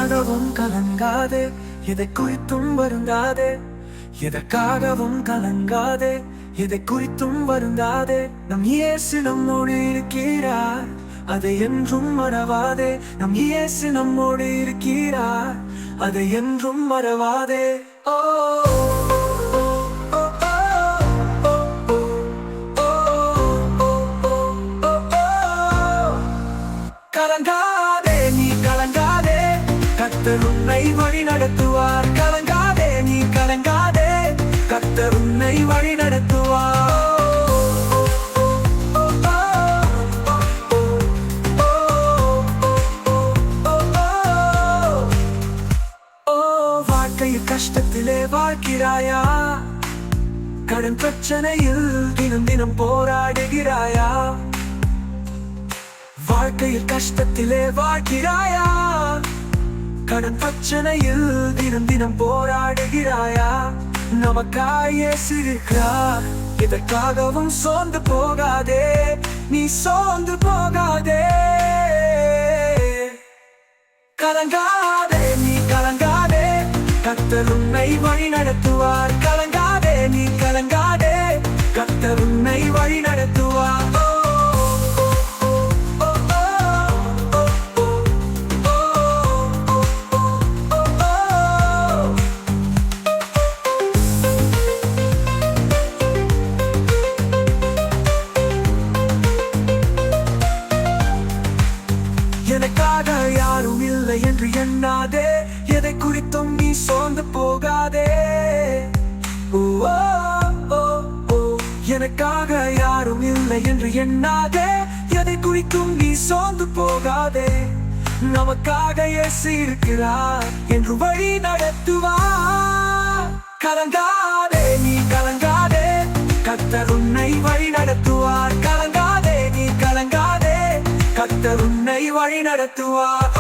எதற்காகவும் கலங்காதே, எதை குறித்தும் வருந்தாதே. எதற்காகவும் கலங்காதே, எதை குறித்தும் வருந்தாதே. நம் இயேசு நம்மோடு இருக்கிறார், அதை என்றும் மறவாதே. நம் இயேசு நம்மோடு இருக்கிறார், அதை என்றும் மறவாதே. ஓ கலங்காதே, நீ கலங்காதே, கர்த்தர் உன்னை வழி நடத்துவார். கலங்காதே, நீ கலங்காதே, கர்த்தர் உன்னை வழி நடத்துவார். வாழ்க்கையில் கஷ்டத்திலே வாழ்கிறாயா? கடன் பிரச்சனையில் தினம் தினம் போராடுகிறாயா? வாழ்க்கையில் கஷ்டத்திலே வாழ்கிறாயா? கடன் பிரச்சனையில் தினம் தினம் போராடுகிறாயா? நமக்காய் இயேசு இருக்கிறார், எதற்காகவும் சோர்ந்து போகாதே, நீ சோர்ந்து போகாதே. கலங்காதே, நீ கலங்காதே, கர்த்தர் உன்னை வழி நடத்துவார். கலங்காதே, நீ கலங்காதே, கர்த்தர் உன்னை வழி நடத்துவார். எனக்காக யாரும் இல்லை என்று எண்ணாதே, எதை குறித்தும் நீ சோர்ந்து போகாதே. எனக்காக யாரும் இல்லை என்று எண்ணாதே, எதை குறித்தும் நீ சோர்ந்து போகாதே. நமக்காக இயேசு இருக்கிறார் என்று வழி நடத்துவார். கலங்காதே, நீ கலங்காதே, கர்த்தர் உன்னை வழி நடத்துவார். கலங்காதே, நீ கலங்காதே, கர்த்தர் உன்னை வழி நடத்துவார்.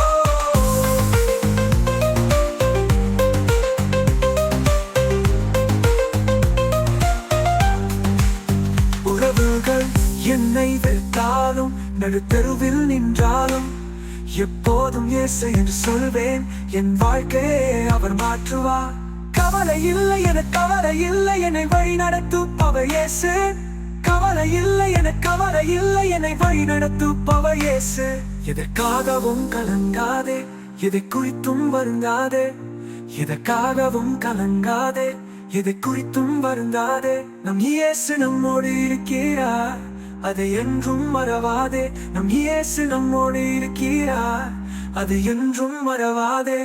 உறவுகள் என்னை வெறுத்தாலும், நடுத்தெருவில் நின்றாலும், எப்போதும் இயேசு என்று சொல்வேன். என் வாழ்க்கையை அவர் மாற்றுவார். கவலை இல்லை என, கவலை இல்லை, என்னை வழி நடத்துபவர் இயேசு. கவலை இல்லை என, கவலை இல்லை, என்னை வழி நடத்துபவர் இயேசு. எதற்காகவும் கலங்காதே, எதை குறித்தும் வருந்தாதே. எதற்காகவும் கலங்காதே, எதை குறித்தும் வருந்தாதே. நம் இயேசு நம்மோடு இருக்கிறார், அதை என்றும் மறவாதே. நம் இயேசு நம்மோடு இருக்கிறார், அதை என்றும் மறவாதே.